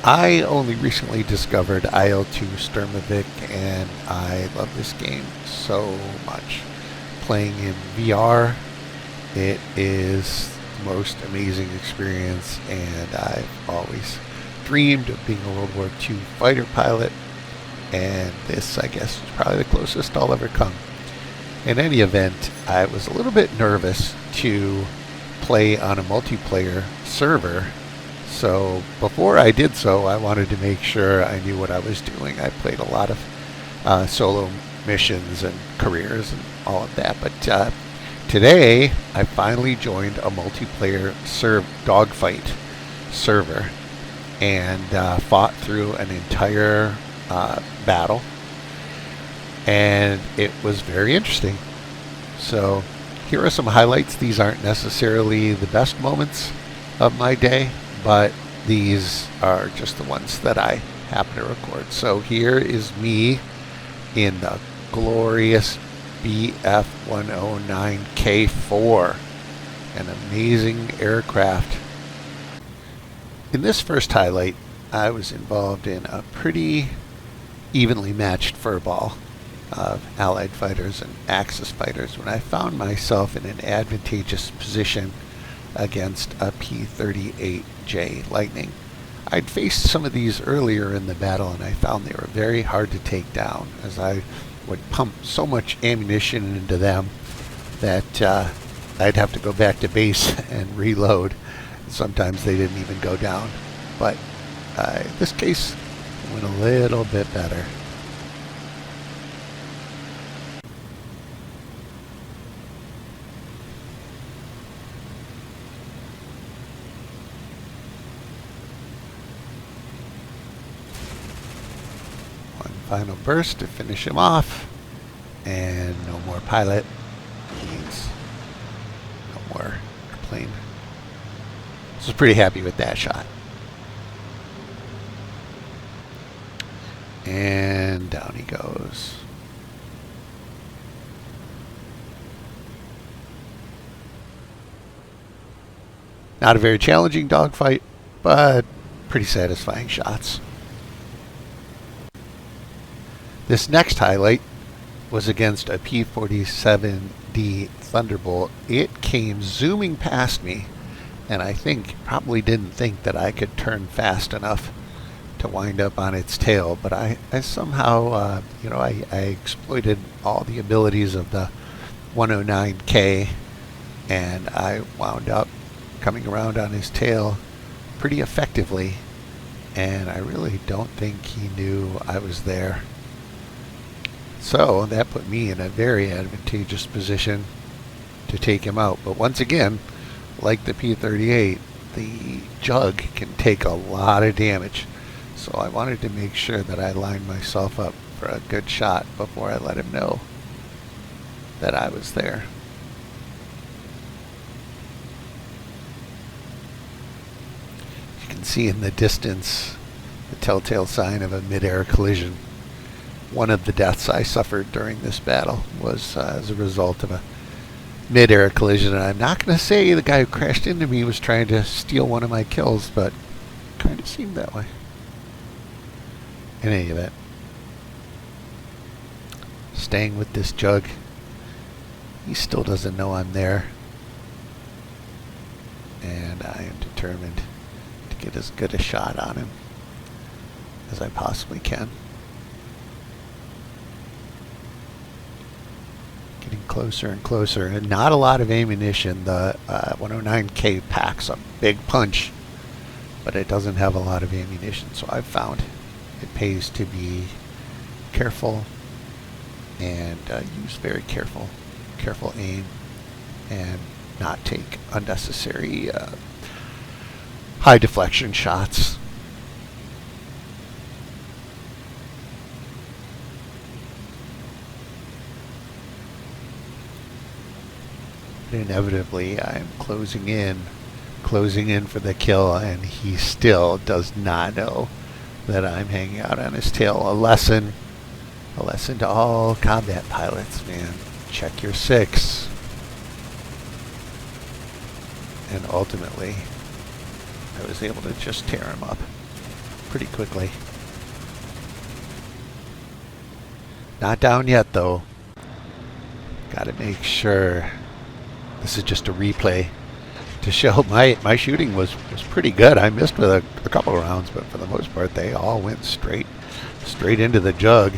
I only recently discovered IL-2 Sturmovik, and I love this game so much. Playing in VR, it is the most amazing experience, and I've always dreamed of being a World War II fighter pilot, and this, I guess, is probably the closest I'll ever come. In any event, I was a little bit nervous to play on a multiplayer server. So before I did so, I wanted to make sure I knew what I was doing. I played a lot of solo missions and careers and all of that. But today, I finally joined a multiplayer dogfight server and fought through an entire battle. And it was very interesting. So here are some highlights. These aren't necessarily the best moments of my day, but these are just the ones that I happen to record. So here is me in the glorious BF-109K4, an amazing aircraft. In this first highlight, I was involved in a pretty evenly matched furball of Allied fighters and Axis fighters when I found myself in an advantageous position against a P-38J Lightning. I'd faced some of these earlier in the battle, and I found they were very hard to take down, as I would pump so much ammunition into them that I'd have to go back to base and reload. Sometimes they didn't even go down. But in this case, it went a little bit better. Final burst to finish him off, and no more pilot means no more airplane. So I was pretty happy with that shot. And down he goes. Not a very challenging dogfight, but pretty satisfying shots. This next highlight was against a P-47D Thunderbolt. It came zooming past me, and I think probably didn't think that I could turn fast enough to wind up on its tail. But I somehow, I exploited all the abilities of the 109K, and I wound up coming around on his tail pretty effectively. And I really don't think he knew I was there. So that put me in a very advantageous position to take him out. But once again, like the P-38, the Jug can take a lot of damage. So I wanted to make sure that I lined myself up for a good shot before I let him know that I was there. You can see in the distance the telltale sign of a mid-air collision. One of the deaths I suffered during this battle was as a result of a mid-air collision, and I'm not going to say the guy who crashed into me was trying to steal one of my kills, but it kind of seemed that way. In any event, staying with this Jug, he still doesn't know I'm there, and I am determined to get as good a shot on him as I possibly can. Getting closer and closer, and not a lot of ammunition. The 109K packs a big punch, but it doesn't have a lot of ammunition, so I've found it pays to be careful and use very careful aim and not take unnecessary high deflection shots. Inevitably, I'm closing in for the kill, and he still does not know that I'm hanging out on his tail. A lesson to all combat pilots, man. Check your six. And ultimately, I was able to just tear him up. pretty quickly. Not down yet, though. Gotta make sure. This is just a replay to show my shooting was pretty good. I missed with a couple of rounds, but for the most part, they all went straight into the jug.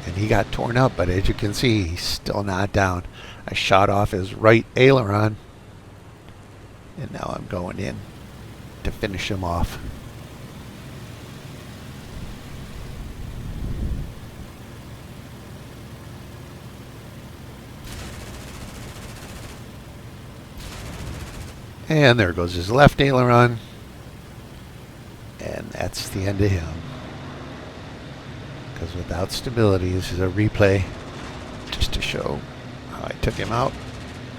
And he got torn up, but as you can see, he's still not down. I shot off his right aileron, and now I'm going in to finish him off. And there goes his left aileron, and that's the end of him. Because without stability, this is a replay just to show how I took him out.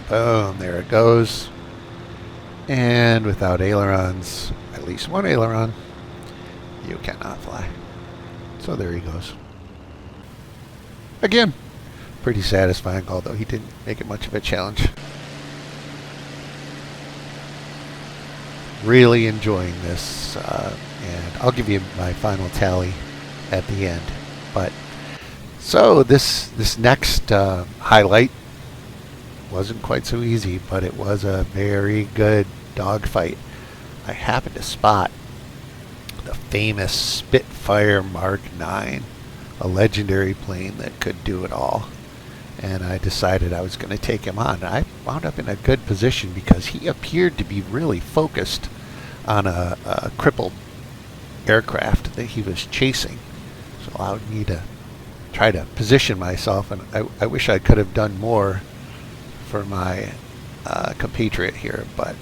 Boom, there it goes. And without ailerons, at least one aileron, you cannot fly. So there he goes. Again, pretty satisfying, although he didn't make it much of a challenge. Really enjoying this, and I'll give you my final tally at the end. But so this next highlight wasn't quite so easy, but it was a very good dogfight. I happened to spot the famous Spitfire Mark 9, a legendary plane that could do it all. And I decided I was going to take him on. I wound up in a good position because he appeared to be really focused on a crippled aircraft that he was chasing. So allowed me to try to position myself, and I wish I could have done more for my compatriot here, but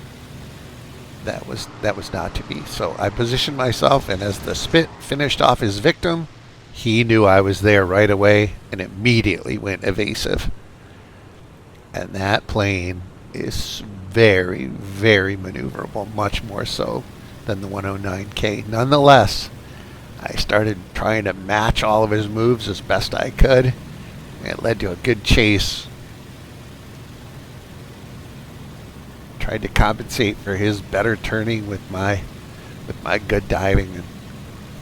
that was not to be. So I positioned myself, and as the Spit finished off his victim, he knew I was there right away and immediately went evasive. And that plane is very, very maneuverable, much more so than the 109K. Nonetheless, I started trying to match all of his moves as best I could. It led to a good chase. Tried to compensate for his better turning with my good diving and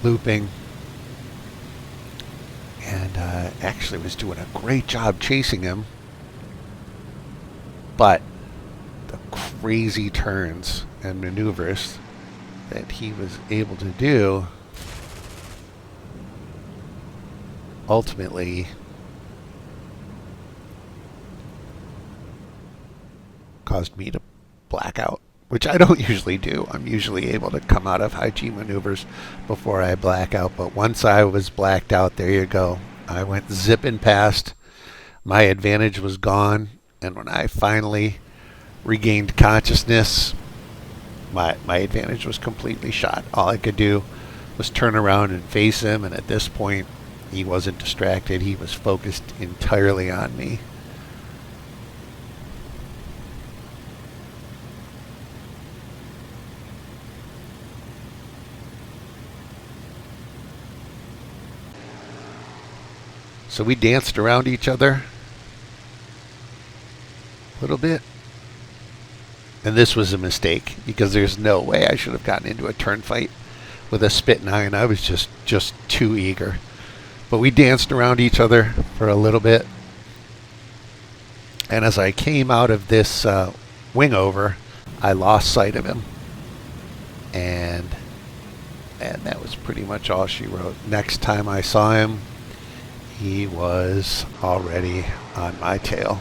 looping. And actually was doing a great job chasing him. But the crazy turns and maneuvers that he was able to do ultimately caused me to black out, which I don't usually do. I'm usually able to come out of high G maneuvers before I black out, but once I was blacked out, there you go. I went zipping past. My advantage was gone, and when I finally regained consciousness, my advantage was completely shot. All I could do was turn around and face him, and at this point, he wasn't distracted. He was focused entirely on me. So we danced around each other a little bit. And this was a mistake, because there's no way I should have gotten into a turn fight with a Spit 9. I was just too eager. But we danced around each other for a little bit. And as I came out of this wing over, I lost sight of him. And that was pretty much all she wrote. Next time I saw him, he was already on my tail.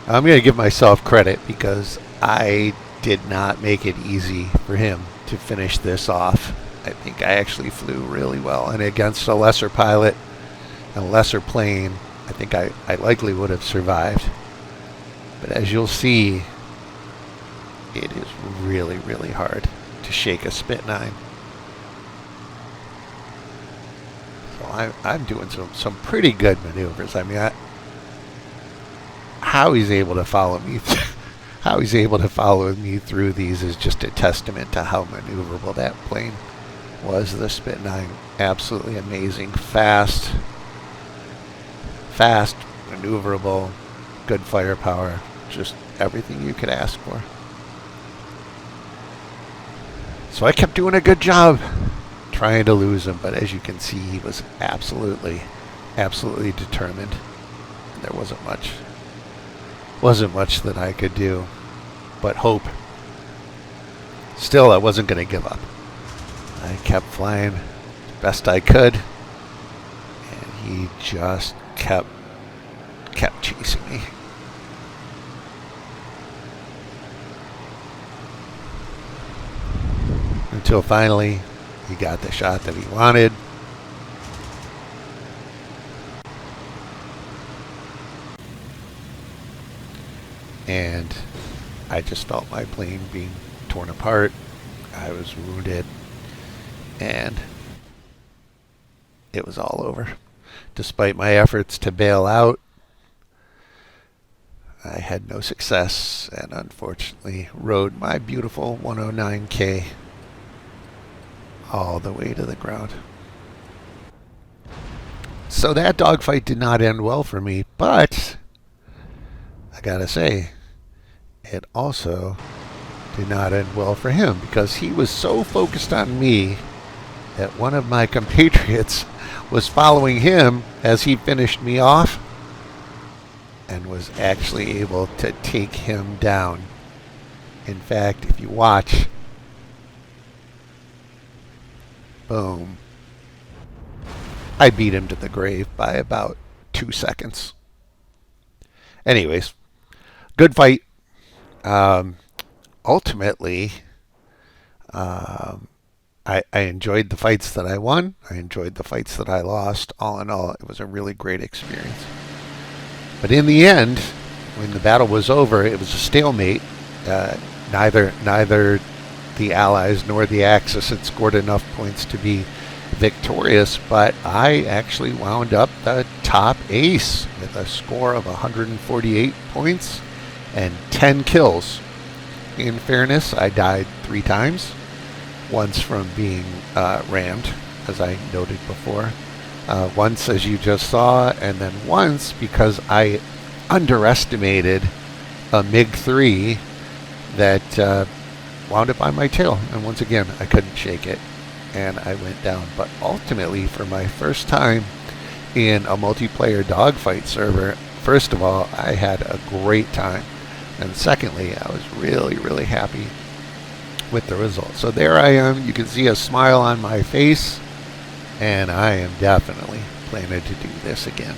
I'm going to give myself credit because I did not make it easy for him to finish this off. I think I actually flew really well, and against a lesser pilot and a lesser plane, I think I likely would have survived. But as you'll see, it is really, really hard to shake a Spit 9. So I'm doing some pretty good maneuvers. I mean, how he's able to follow me through these is just a testament to how maneuverable that plane was. The Spit 9, absolutely amazing, fast, maneuverable, good firepower, just everything you could ask for. So I kept doing a good job trying to lose him, but as you can see, he was absolutely determined. There wasn't much that I could do but hope. Still, I wasn't going to give up. I kept flying as best I could, and he just kept chasing me. Until finally, he got the shot that he wanted. And I just felt my plane being torn apart. I was wounded, and it was all over. Despite my efforts to bail out, I had no success, and unfortunately rode my beautiful 109K all the way to the ground. So that dogfight did not end well for me, but I gotta say, it also did not end well for him, because he was so focused on me that one of my compatriots was following him as he finished me off and was actually able to take him down. In fact, if you watch, boom, I beat him to the grave by about 2 seconds. Anyways, good fight. Ultimately, I enjoyed the fights that I won. I enjoyed the fights that I lost. All in all, it was a really great experience. But in the end, when the battle was over, it was a stalemate. Neither the Allies nor the Axis had scored enough points to be victorious, but I actually wound up the top ace with a score of 148 points and 10 kills. In fairness, I died 3 times. Once from being rammed, as I noted before. Once, as you just saw, and then once because I underestimated a MiG-3 that wound up on my tail. And once again, I couldn't shake it, and I went down. But ultimately, for my first time in a multiplayer dogfight server, first of all, I had a great time. And secondly, I was really happy with the result. So there I am. You can see a smile on my face, and I am definitely planning to do this again.